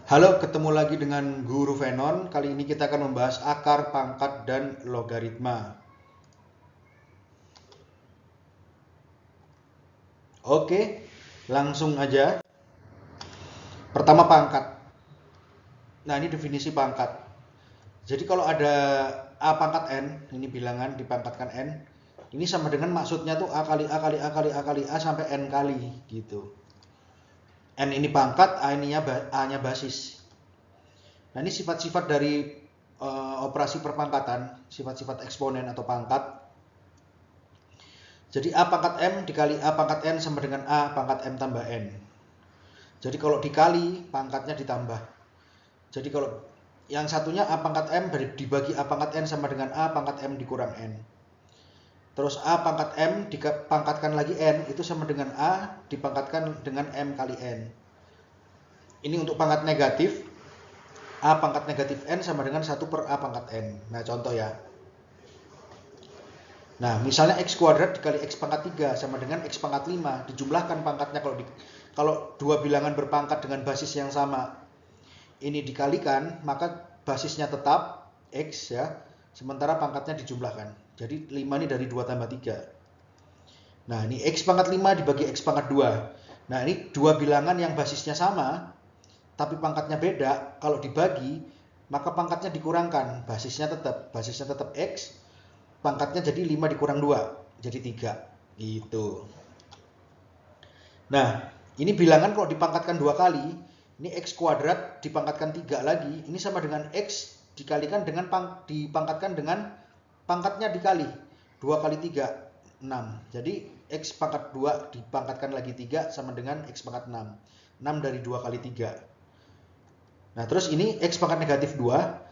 Halo, ketemu lagi dengan Guru Venon. Kali ini kita akan membahas akar, pangkat, dan logaritma. Oke, langsung aja. Pertama pangkat. Nah, ini definisi pangkat. Jadi kalau ada A pangkat N, ini bilangan dipangkatkan N, ini sama dengan maksudnya tuh A kali A kali A kali A kali A sampai N kali gitu. N ini pangkat, A-nya basis. Nah, ini sifat-sifat dari operasi perpangkatan, sifat-sifat eksponen atau pangkat. Jadi A pangkat M dikali A pangkat N sama dengan A pangkat M tambah N. Jadi kalau dikali, pangkatnya ditambah. Jadi kalau yang satunya A pangkat M dibagi A pangkat N sama dengan A pangkat M dikurang N. Terus A pangkat M dipangkatkan lagi N, itu sama dengan A dipangkatkan dengan M kali N. Ini untuk pangkat negatif, A pangkat negatif N sama dengan 1 per A pangkat N. Nah contoh ya. Nah, misalnya X kuadrat dikali X pangkat 3 sama dengan X pangkat 5. Dijumlahkan pangkatnya kalau dua bilangan berpangkat dengan basis yang sama. Ini dikalikan, maka basisnya tetap X ya. Sementara pangkatnya dijumlahkan. Jadi 5 ini dari 2 tambah 3. Nah, ini X pangkat 5 dibagi X pangkat 2. Nah, ini dua bilangan yang basisnya sama, tapi pangkatnya beda. Kalau dibagi, maka pangkatnya dikurangkan. Basisnya tetap X. Pangkatnya jadi 5 dikurang 2, jadi 3. Gitu. Nah, ini bilangan kalau dipangkatkan 2 kali, ini X kuadrat dipangkatkan 3 lagi, ini sama dengan X dikalikan dengan dipangkatkan dengan pangkatnya dikali. 2 kali 3, 6. Jadi X pangkat 2 dipangkatkan lagi 3 sama dengan X pangkat 6. 6 dari 2 kali 3. Nah, terus ini X pangkat negatif 2.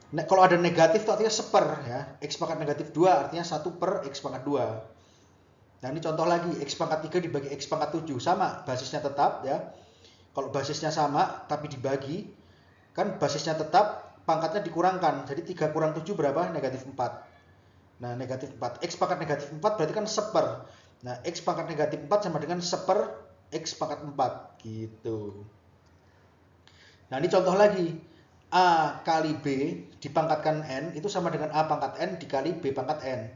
Nah, kalau ada negatif itu artinya seper ya. X pangkat negatif 2 artinya 1 per X pangkat 2. Nah, ini contoh lagi, X pangkat 3 dibagi X pangkat 7. Sama, basisnya tetap ya. Kalau basisnya sama tapi dibagi, kan basisnya tetap, pangkatnya dikurangkan. Jadi 3 kurang 7 berapa? Negatif 4. Nah, negatif 4. X pangkat negatif 4 berarti kan seper. Nah, X pangkat negatif 4 sama dengan seper X pangkat 4. Gitu. Nah, ini contoh lagi. A kali B dipangkatkan N itu sama dengan A pangkat N dikali B pangkat N.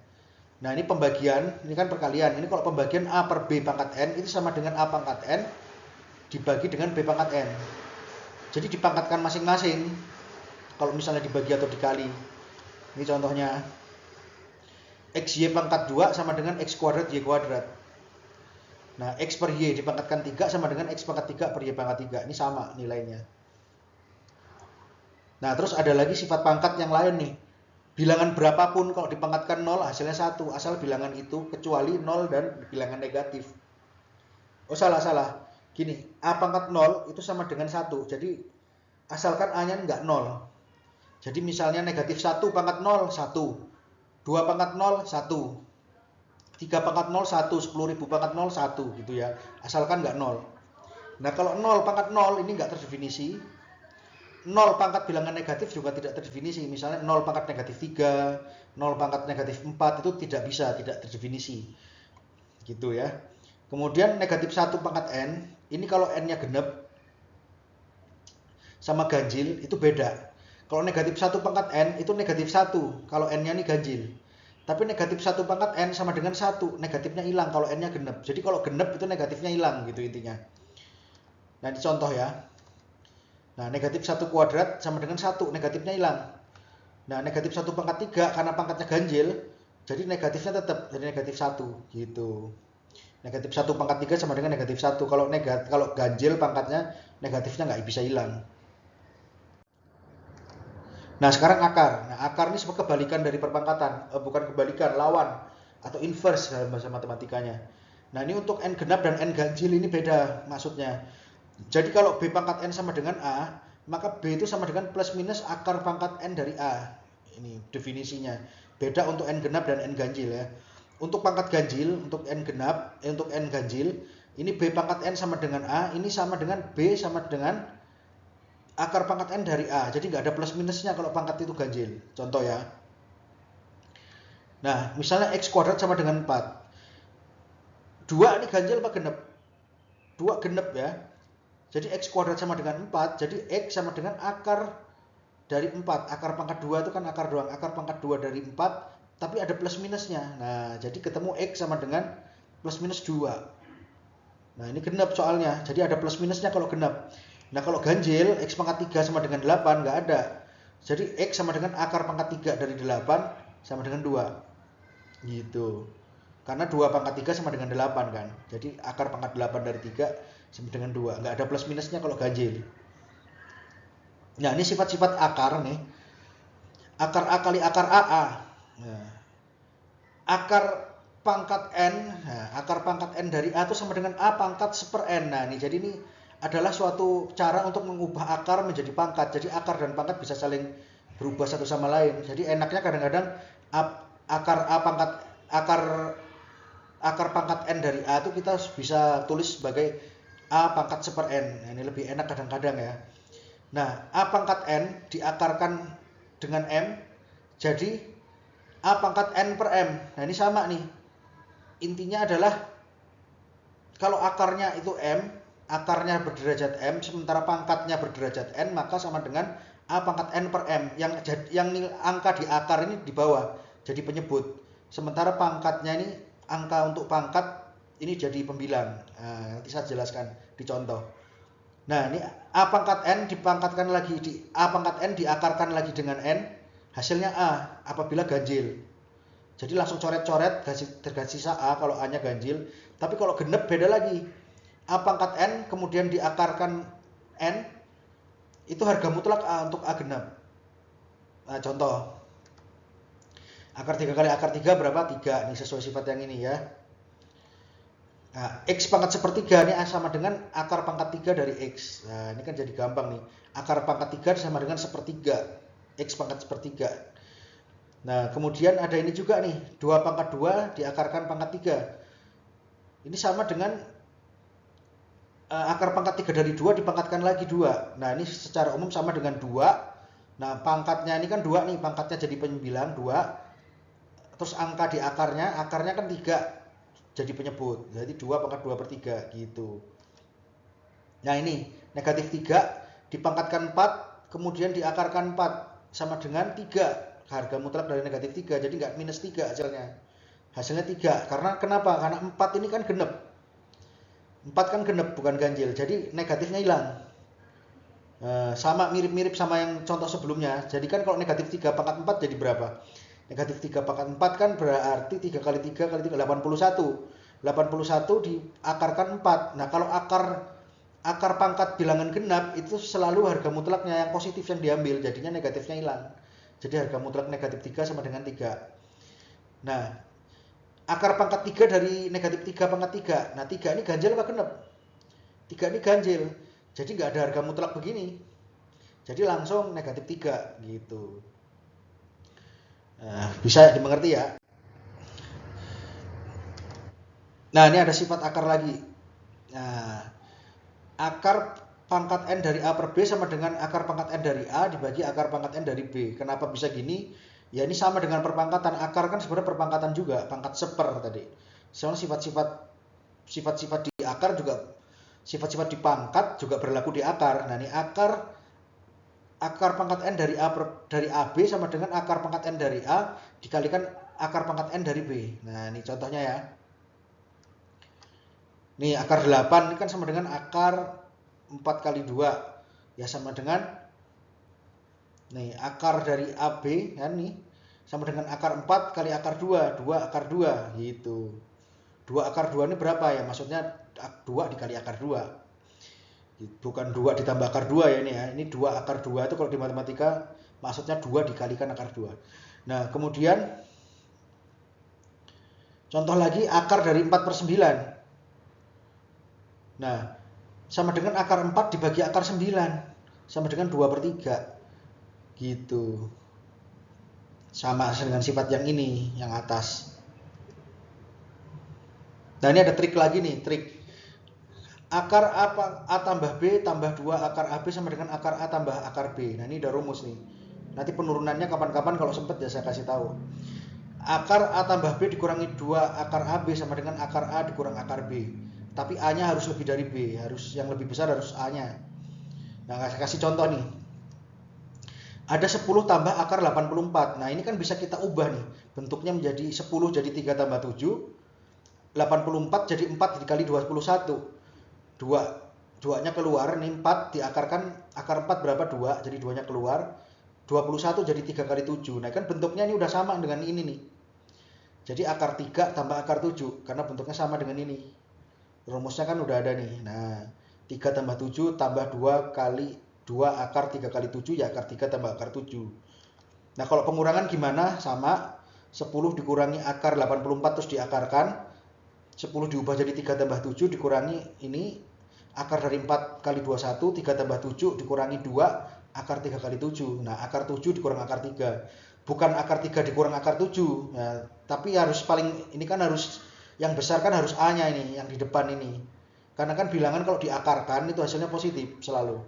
Nah, ini pembagian, ini kan perkalian. Ini kalau pembagian A per B pangkat N itu sama dengan A pangkat N dibagi dengan B pangkat N. Jadi dipangkatkan masing-masing kalau misalnya dibagi atau dikali. Ini contohnya. XY pangkat 2 sama dengan X kuadrat Y kuadrat. Nah, X per Y dipangkatkan 3 sama dengan X pangkat 3 per Y pangkat 3. Ini sama nilainya. Nah, terus ada lagi sifat pangkat yang lain nih. Bilangan berapapun kalau dipangkatkan 0 hasilnya 1, asal bilangan itu kecuali 0 dan bilangan negatif. Oh, salah. Gini, A pangkat 0 itu sama dengan 1. Jadi asalkan A-nya enggak 0. Jadi misalnya negatif 1 pangkat 0, 1. 2 pangkat 0, 1. 3 pangkat 0, 1. 10.000 pangkat 0, 1 gitu ya. Asalkan enggak 0. Nah, kalau 0 pangkat 0 ini enggak terdefinisi. 0 pangkat bilangan negatif juga tidak terdefinisi. Misalnya 0 pangkat negatif 3, 0 pangkat negatif 4 itu tidak bisa, tidak terdefinisi. Gitu ya. Kemudian negatif 1 pangkat N, ini kalau N-nya genep sama ganjil itu beda. Kalau negatif 1 pangkat N itu negatif 1, kalau N-nya ini ganjil. Tapi negatif 1 pangkat N sama dengan 1, negatifnya hilang kalau N-nya genep. Jadi kalau genep itu negatifnya hilang gitu intinya. Nah, ini contoh ya. Nah, negatif 1 kuadrat sama dengan 1, negatifnya hilang. Nah, negatif 1 pangkat 3 karena pangkatnya ganjil, jadi negatifnya tetap, jadi negatif 1 gitu. Negatif 1 pangkat 3 sama dengan negatif 1. Kalau ganjil pangkatnya, negatifnya nggak bisa hilang. Nah, sekarang akar. Nah, akar ini sebuah kebalikan dari perpangkatan. Bukan kebalikan, lawan atau inverse dalam bahasa matematikanya. Nah, ini untuk N genap dan N ganjil ini beda maksudnya. Jadi kalau B pangkat N sama dengan A, maka B itu sama dengan plus minus akar pangkat N dari A. Ini definisinya. Beda untuk N genap dan N ganjil ya. Untuk pangkat ganjil, untuk N genap, untuk N ganjil, ini B pangkat N sama dengan A, ini sama dengan B sama dengan akar pangkat N dari A. Jadi nggak ada plus minusnya kalau pangkat itu ganjil. Contoh ya. Nah, misalnya X kuadrat sama dengan 4. 2 ini ganjil apa genep? 2 genep ya. Jadi X kuadrat sama dengan 4, jadi X sama dengan akar dari 4. Akar pangkat 2 itu kan akar doang. Akar pangkat 2 dari 4, tapi ada plus minusnya. Nah, jadi ketemu X sama dengan plus minus 2. Nah, ini genap soalnya. Jadi ada plus minusnya kalau genap. Nah, kalau ganjil, X pangkat 3 sama dengan 8, nggak ada. Jadi X sama dengan akar pangkat 3 dari 8 sama dengan 2. Gitu. Karena 2 pangkat 3 sama dengan 8 kan. Jadi akar pangkat 8 dari 3 sama dengan 2. Nggak ada plus minusnya kalau ganjil. Nah, ini sifat-sifat akar nih. Akar A kali akar AA. Nah, akar pangkat N, nah, akar pangkat N dari A itu sama dengan A pangkat 1/N. Nah, ini jadi ini adalah suatu cara untuk mengubah akar menjadi pangkat. Jadi akar dan pangkat bisa saling berubah satu sama lain. Jadi enaknya kadang-kadang akar pangkat N dari A itu kita bisa tulis sebagai A pangkat 1/N. Nah, ini lebih enak kadang-kadang ya. Nah, A pangkat N diakarkan dengan M, jadi A pangkat N per M. Nah, ini sama nih. Intinya adalah kalau akarnya itu M, akarnya berderajat M, sementara pangkatnya berderajat N, maka sama dengan A pangkat N per M. Yang angka di akar ini di bawah, jadi penyebut. Sementara pangkatnya ini, angka untuk pangkat ini jadi pembilang. Nah, nanti saya jelaskan di contoh. Nah, ini A pangkat N dipangkatkan lagi, A pangkat N diakarkan lagi dengan N, hasilnya A apabila ganjil. Jadi langsung coret-coret, terganti sisa A kalau A-nya ganjil. Tapi kalau genep beda lagi. A pangkat N kemudian diakarkan N, itu harga mutlak A untuk A genep. Nah, contoh. Akar 3 kali akar 3 berapa? 3. Ini sesuai sifat yang ini ya. Nah, X pangkat 1/3 ini sama dengan akar pangkat 3 dari X. Nah, ini kan jadi gampang nih. Akar pangkat 3 sama dengan 1/3. X pangkat 1/3. Nah, kemudian ada ini juga nih. 2 pangkat 2 diakarkan pangkat 3. Ini sama dengan akar pangkat 3 dari 2 dipangkatkan lagi 2. Nah, ini secara umum sama dengan 2. Nah, pangkatnya ini kan 2 nih. Pangkatnya jadi pembilang 2. Terus angka di akarnya kan 3. Jadi penyebut, jadi 2 pangkat 2/3 gitu. Nah, ini negatif 3 dipangkatkan 4, kemudian diakarkan 4 sama dengan 3. Harga mutlak dari negatif 3, jadi nggak minus 3 hasilnya. Hasilnya 3, karena kenapa? Karena 4 ini kan genep. 4 kan genep, bukan ganjil, jadi negatifnya hilang. Sama mirip-mirip sama yang contoh sebelumnya. Jadi kan kalau negatif 3 pangkat 4 jadi berapa? Negatif 3 pangkat 4 kan berarti 3 kali 3 kali 3, 81. 81 diakarkan 4. Nah, kalau akar pangkat bilangan genap itu selalu harga mutlaknya yang positif yang diambil, jadinya negatifnya hilang. Jadi harga mutlak negatif 3 sama dengan 3. Nah, akar pangkat 3 dari negatif 3 pangkat 3. Nah, 3 ini ganjil apa genap? 3 ini ganjil. Jadi nggak ada harga mutlak begini. Jadi langsung negatif 3 gitu. Nah, bisa dimengerti ya. Nah, ini ada sifat akar lagi. Nah, akar pangkat N dari A per B sama dengan akar pangkat N dari A dibagi akar pangkat N dari B. Kenapa bisa gini? Ya, ini sama dengan perpangkatan. Akar kan sebenarnya perpangkatan juga, pangkat 1/, tadi. Soalnya sifat-sifat di akar juga, sifat-sifat di pangkat juga berlaku di akar. Nah, ini akar pangkat N dari dari AB sama dengan akar pangkat N dari A dikalikan akar pangkat N dari B. Nah, ini contohnya ya. Nih, akar 8 ini kan sama dengan akar 4 kali 2. Ya, sama dengan nih akar dari AB kan nih sama dengan akar 4 kali akar 2. 2 akar 2 gitu. 2 akar 2 ini berapa ya? Maksudnya 2 dikali akar 2. Bukan 2 ditambah akar 2 ya ini ya. Ini 2 akar 2 itu kalau di matematika maksudnya 2 dikalikan akar 2. Nah, kemudian contoh lagi akar dari 4/9. Nah, sama dengan akar 4 dibagi akar 9. Sama dengan 2/3. Gitu. Sama dengan sifat yang ini, yang atas. Nah, ini ada trik lagi nih, trik. Akar A tambah B tambah 2 akar AB sama dengan akar A tambah akar B. Nah, ini udah rumus nih. Nanti penurunannya kapan-kapan kalau sempat ya saya kasih tahu. Akar A tambah B dikurangi 2 akar AB sama dengan akar A dikurang akar B. tapi A-nya harus lebih dari B, harus yang lebih besar harus A-nya. Nah, saya kasih contoh nih. Ada 10 tambah akar 84. Nah, ini kan bisa kita ubah nih. Bentuknya menjadi 10 jadi 3 tambah 7. 84 jadi 4 dikali 21. 2-nya keluar, ini 4 diakarkan, akar 4 berapa? 2, jadi 2-nya keluar. 21 jadi 3 kali 7. Nah, kan bentuknya ini udah sama dengan ini nih. Jadi akar 3 tambah akar 7, karena bentuknya sama dengan ini. Rumusnya kan udah ada nih. Nah, 3 tambah 7 tambah 2 kali 2 akar 3 kali 7 ya akar 3 tambah akar 7. Nah, kalau pengurangan gimana? Sama, 10 dikurangi akar 84 terus diakarkan. 10 diubah jadi 3 tambah 7 dikurangi ini akar dari 4 kali 21, 3 tambah 7 dikurangi 2 akar 3 kali 7. Nah, akar 7 dikurang akar 3. Bukan akar 3 dikurang akar 7. Nah, tapi harus paling ini kan harus yang besar kan harus A-nya ini, yang di depan ini. Karena kan bilangan kalau diakarkan itu hasilnya positif selalu.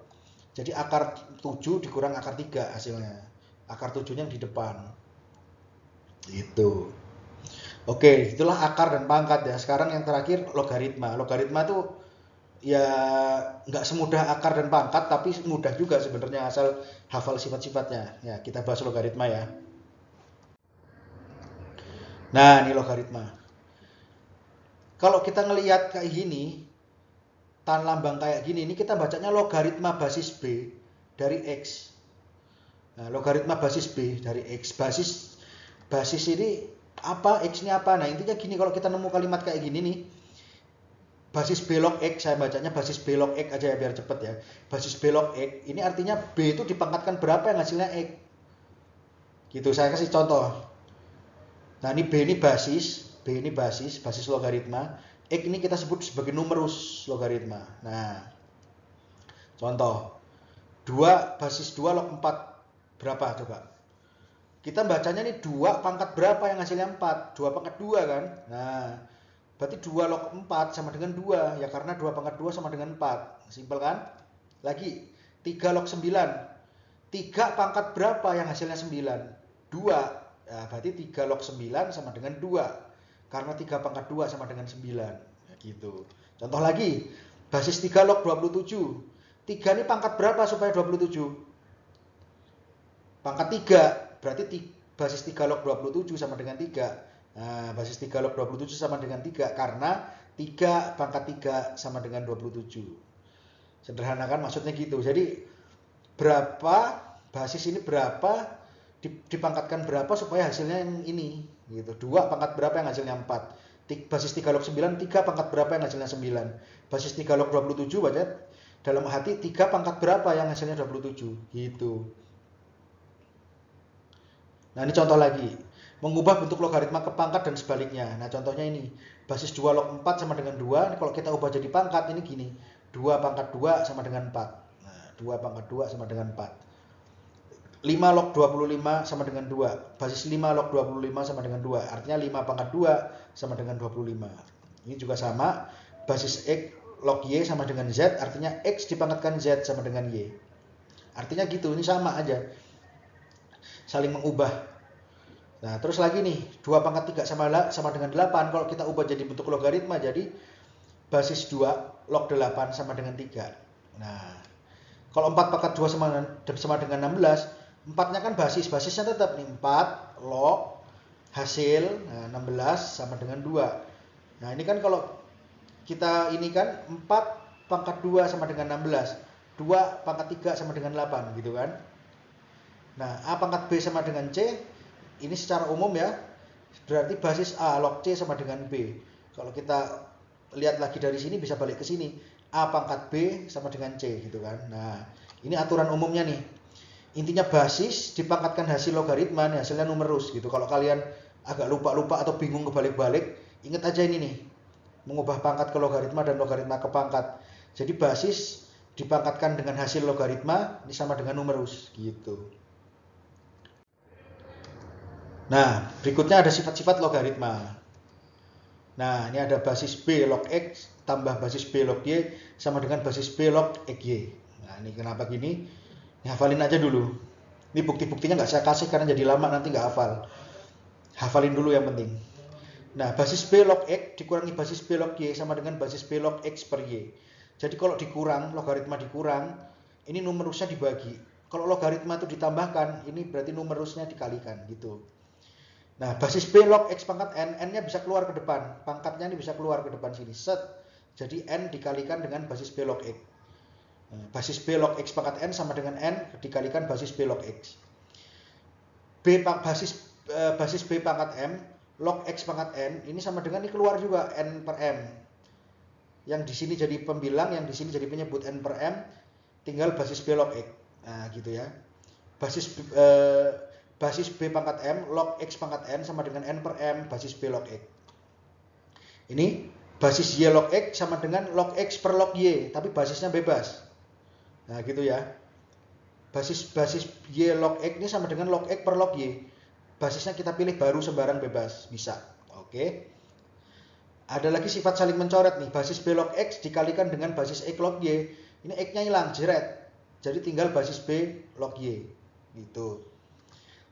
Jadi akar 7 dikurang akar 3 hasilnya. Akar 7-nya yang di depan. Itu. Oke, itulah akar dan pangkat ya. Sekarang yang terakhir logaritma. Logaritma tuh ya nggak semudah akar dan pangkat, tapi mudah juga sebenarnya asal hafal sifat-sifatnya. Ya, kita bahas logaritma ya. Nah, ini logaritma. Kalau kita ngelihat kayak gini, tan lambang kayak gini, ini kita bacanya logaritma basis B dari X. Nah, logaritma basis B dari X. Basis ini apa? X ini apa? Nah, intinya gini, kalau kita nemu kalimat kayak gini nih, basis B log X, saya bacanya basis B log X aja ya biar cepet ya. Basis B log X, ini artinya B itu dipangkatkan berapa yang hasilnya X. Gitu, saya kasih contoh. Nah, ini B ini basis logaritma. X ini kita sebut sebagai numerus logaritma. Nah, contoh. 2 basis 2 log 4 berapa coba? Kita bacanya nih 2 pangkat berapa yang hasilnya 4? 2 pangkat 2 kan? Nah, berarti 2 log 4 sama dengan 2. Ya karena 2 pangkat 2 sama dengan 4. Simpel kan? Lagi, 3 log 9. 3 pangkat berapa yang hasilnya 9? 2. Ya, berarti 3 log 9 sama dengan 2. Karena 3 pangkat 2 sama dengan 9. Ya, gitu. Contoh lagi, basis 3 log 27. 3 ini pangkat berapa supaya 27? Pangkat 3. Berarti basis 3 log 27 sama dengan 3. Nah, basis 3 log 27 sama dengan 3. Karena 3 pangkat 3 sama dengan 27. Sederhana kan maksudnya gitu. Jadi berapa, basis ini berapa, dipangkatkan berapa supaya hasilnya yang ini. Gitu. 2 pangkat berapa yang hasilnya 4. Basis 3 log 9, 3 pangkat berapa yang hasilnya 9. Basis 3 log 27 baca dalam hati 3 pangkat berapa yang hasilnya 27. Gitu. Nah, ini contoh lagi. Mengubah bentuk logaritma ke pangkat dan sebaliknya. Nah, contohnya ini. Basis 2 log 4 sama dengan 2. Ini kalau kita ubah jadi pangkat, ini gini. 2 pangkat 2 sama dengan 4. Nah, 2 pangkat 2 sama dengan 4. 5 log 25 sama dengan 2. Basis 5 log 25 sama dengan 2. Artinya 5 pangkat 2 sama dengan 25. Ini juga sama. Basis X log Y sama dengan Z. Artinya X dipangkatkan Z sama dengan Y. Artinya gitu. Ini sama aja. Saling mengubah. Nah, terus lagi nih, 2 pangkat 3 sama dengan 8. Kalau kita ubah jadi bentuk logaritma, jadi basis 2 log 8 sama dengan 3. Nah, kalau 4 pangkat 2 sama dengan 16, 4-nya kan basisnya tetap nih, 4 log hasil, nah 16 sama dengan 2. Nah, ini kan kalau kita ini kan 4 pangkat 2 sama dengan 16, 2 pangkat 3 sama dengan 8 gitu kan. Nah, A pangkat B sama dengan C, ini secara umum ya, berarti basis A log C sama dengan B. Kalau kita lihat lagi dari sini bisa balik ke sini, A pangkat B sama dengan C gitu kan. Nah, ini aturan umumnya nih. Intinya basis dipangkatkan hasil logaritma, nih hasilnya numerus gitu. Kalau kalian agak lupa-lupa atau bingung kebalik-balik, ingat aja ini nih, mengubah pangkat ke logaritma dan logaritma ke pangkat. Jadi basis dipangkatkan dengan hasil logaritma, ini sama dengan numerus gitu. Nah, berikutnya ada sifat-sifat logaritma. Nah, ini ada basis B log X tambah basis B log Y sama dengan basis B log XY. Nah, ini kenapa gini? Ini hafalin aja dulu. Ini bukti-buktinya nggak saya kasih karena jadi lama nanti nggak hafal. Hafalin dulu yang penting. Nah, basis B log X dikurangi basis B log Y sama dengan basis B log X per Y. Jadi kalau dikurang, logaritma dikurang, ini numerusnya dibagi. Kalau logaritma itu ditambahkan, ini berarti numerusnya dikalikan gitu. Nah, basis B log X pangkat N, N-nya bisa keluar ke depan. Pangkatnya ini bisa keluar ke depan sini. Set. Jadi N dikalikan dengan basis B log X. Nah, basis B log X pangkat N sama dengan N dikalikan basis B log X. Basis B pangkat M log X pangkat N ini sama dengan ini keluar juga N per M. Yang di sini jadi pembilang, yang di sini jadi penyebut N per M, tinggal basis B log X. Nah, gitu ya. Basis B pangkat M log X pangkat N sama dengan N per M basis B log X. Ini basis Y log X sama dengan log X per log Y, tapi basisnya bebas. Nah, gitu ya. Basis Y log X ini sama dengan log X per log Y. Basisnya kita pilih baru sembarang bebas, bisa. Oke. Ada lagi sifat saling mencoret nih, basis B log X dikalikan dengan basis X log Y. Ini X-nya hilang, jeret. Jadi tinggal basis B log Y. Gitu.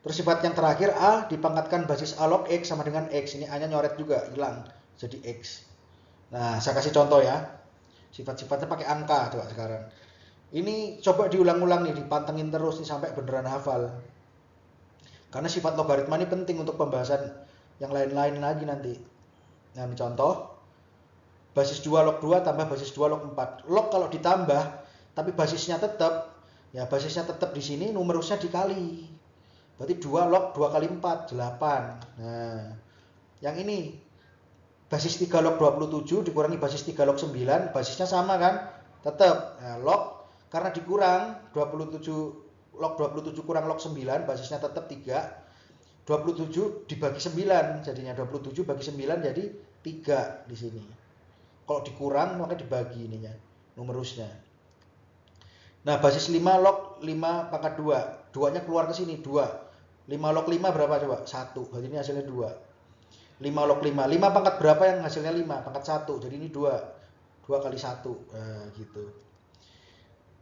Terus sifat yang terakhir, A dipangkatkan basis A log X sama dengan X. Ini A-nya nyoret juga, hilang. Jadi X. Nah, saya kasih contoh ya. Sifat-sifatnya pakai angka coba sekarang. Ini coba diulang-ulang nih, dipantengin terus nih sampai beneran hafal. Karena sifat logaritma ini penting untuk pembahasan yang lain-lain lagi nanti. Nah, ini contoh. Basis 2 log 2 tambah basis 2 log 4. Log kalau ditambah, tapi basisnya tetap, ya basisnya tetap di sini, numerusnya dikali. Berarti 2 log 2 kali 4, 8. Nah, yang ini, basis 3 log 27 dikurangi basis 3 log 9, basisnya sama kan? Tetap. Nah, log, karena dikurang, 27 log 27 kurang log 9, basisnya tetap 3. 27 dibagi 9, jadinya 27 bagi 9 jadi 3 di sini. Kalau dikurang maka dibagi ininya, numerusnya. Nah, basis 5 log 5 pangkat 2. 2-nya keluar ke sini, 2. 5 log 5 berapa coba? 1. Berarti ini hasilnya 2. 5 log 5. 5 pangkat berapa yang hasilnya 5? Pangkat 1. Jadi ini 2. 2 kali 1. Nah, gitu.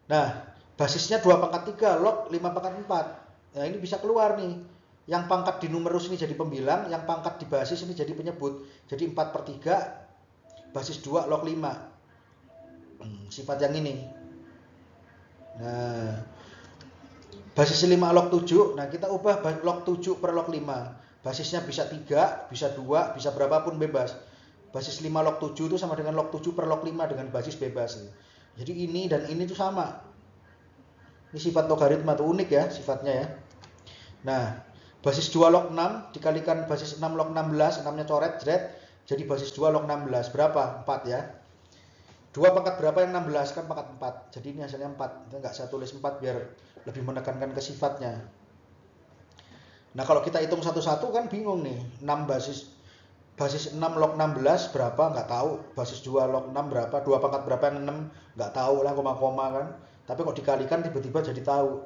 Nah, basisnya 2 pangkat 3 log 5 pangkat 4. Nah, ini bisa keluar nih. Yang pangkat di numerus ini jadi pembilang, yang pangkat di basis ini jadi penyebut. Jadi 4 per 3, basis 2 log 5. Sifat yang ini. Nah, basis 5 log 7, nah kita ubah log 7 per log 5. Basisnya bisa 3, bisa 2, bisa berapapun bebas. Basis 5 log 7 itu sama dengan log 7 per log 5 dengan basis bebas. Jadi ini dan ini tuh sama. Ini sifat logaritma tuh unik ya sifatnya ya. Nah, basis 2 log 6 dikalikan basis 6 log 16, 6-nya coret, jret. Jadi basis 2 log 16, berapa? 4 ya. 2 pangkat berapa yang 16? Kan pangkat 4. Jadi ini hasilnya 4. Kita nggak saya tulis 4 biar lebih menekankan ke sifatnya. Nah, kalau kita hitung satu-satu kan bingung nih. 6 basis 6 log 16 berapa? Nggak tahu. Basis 2 log 6 berapa? 2 pangkat berapa yang 6? Nggak tahu lah, koma-koma kan. Tapi kok dikalikan tiba-tiba jadi tahu.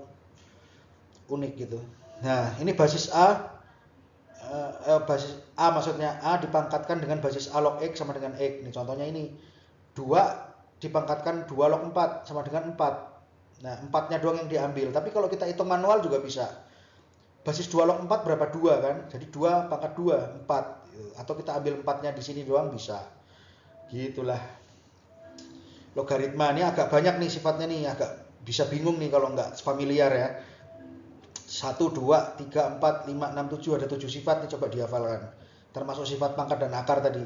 Unik gitu. Nah, ini basis A. Basis A maksudnya A dipangkatkan dengan basis A log X sama dengan X. Ini contohnya ini. 2 dipangkatkan 2 log 4 sama dengan 4. Nah, 4-nya doang yang diambil. Tapi kalau kita hitung manual juga bisa. Basis 2 log 4 berapa? 2 kan? Jadi 2 pangkat 2, 4. Atau kita ambil 4-nya di sini doang bisa. Gitulah. Logaritma ini agak banyak nih sifatnya nih. Agak bisa bingung nih kalau nggak familiar ya. 1, 2, 3, 4, 5, 6, 7. Ada 7 sifat nih, coba dihafalkan. Termasuk sifat pangkat dan akar tadi.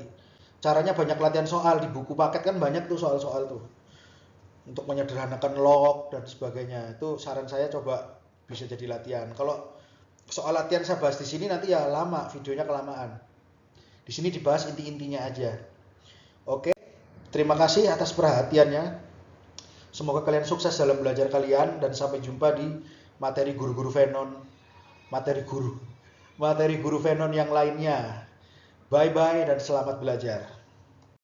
Caranya banyak latihan soal. Di buku paket kan banyak tuh soal-soal tuh. Untuk menyederhanakan log dan sebagainya. Itu saran saya coba bisa jadi latihan. Kalau soal latihan saya bahas di sini nanti ya lama, videonya kelamaan. Di sini dibahas inti-intinya aja. Oke, terima kasih atas perhatiannya. Semoga kalian sukses dalam belajar kalian dan sampai jumpa di materi guru-guru Venon, materi guru Venon yang lainnya. Bye-bye dan selamat belajar.